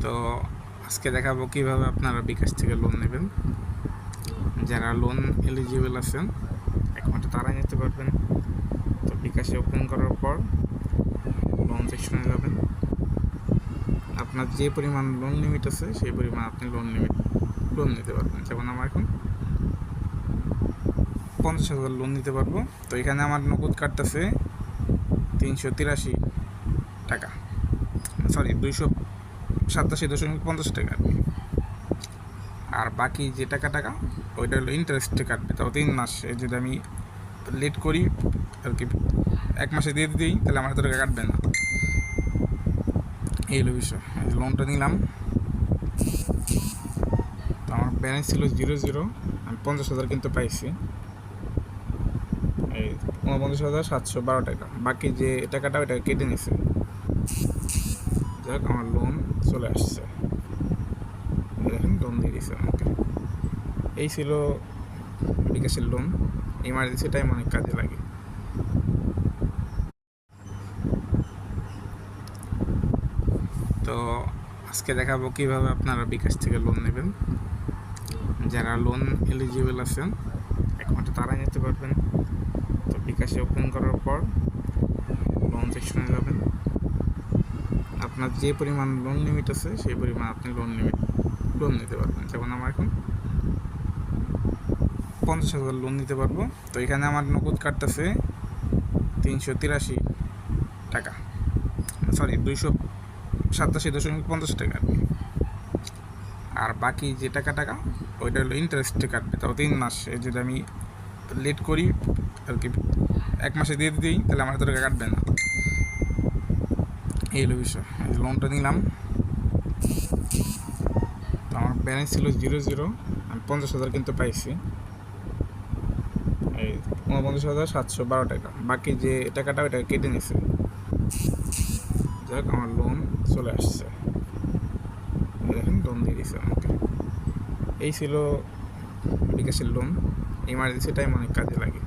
তো আজকে দেখাবো কিভাবে আপনারা বিকাশ থেকে লোন নেবেন। যারা লোন এলিজিবল আছেন একমাত্র তারাই নিতে পারবেন। তো বিকাশে ওপেন করার পর লোন সেকশনে যাবেন। আপনার যে পরিমাণ লোন লিমিট আছে সেই পরিমাণ আপনি লোন নিতে পারবেন। যেমন আমার এখন 50,000 লোন নিতে পারবো। তো এখানে আমার নগদ কাটতেছে 383 টাকা, সরি 287.50 টাকা। আর বাকি যে টাকা ওইটা হলো ইন্টারেস্টে কাটবে। তাও 3 মাস যদি আমি লেট করি আর কি 1 মাসে দিয়ে দিই তাহলে আমার এত টাকা কাটবে না। এই হলো বিষয়। লোনটা নিলাম, তো আমার ব্যালেন্স ছিল 0 আমি 50,000 কিন্তু পাইছি, এই 49,712 টাকা। বাকি যে টাকাটা ওইটা কেটে নিছে। যাক আমার লোন চলে আসছে, দেখেন লোন দিয়ে দিচ্ছে আমাকে। এই ছিল বিকাশের লোন। ইমার্জেন্সি টাইম অনেক কাজে লাগে। তো আজকে দেখাবো কিভাবে আপনারা বিকাশ থেকে লোন নেবেন। যারা লোন এলিজিবল আছেন একমাত্র তারাই নিতে পারবেন। তো বিকাশে ওপেন করার পর লোন সেকশনে যাবেন। আপনার যে পরিমাণ লোন লিমিট আছে সেই পরিমাণ আপনি লোন নিতে পারবেন। যেমন আমার এখন 50,000 লোন নিতে পারবো। তো এখানে আমার নগদ কাটতেছে 383 টাকা, সরি 287.50 টাকা। আর বাকি যে টাকা ওইটা হলো ইন্টারেস্টে কাটবে। তাও 3 মাস যদি আমি লেট করি আর কি 1 মাসে দিয়ে দিই তাহলে আমার এত টাকা কাটবে না। এই হলো বিষয়। লোনটা নিলাম, তো আমার ব্যালেন্স ছিল 0 আমি 50,000 কিন্তু পাইছি, এই 49,712 টাকা। বাকি যে টাকাটা ওইটা কেটে নিছে। যাক আমার লোন চলে আসছে, দেখেন লোন দিয়ে দিচ্ছে আমাকে। এই ছিল বিকাশের লোন। ইমার্জেন্সি টাইম অনেক কাজে লাগে।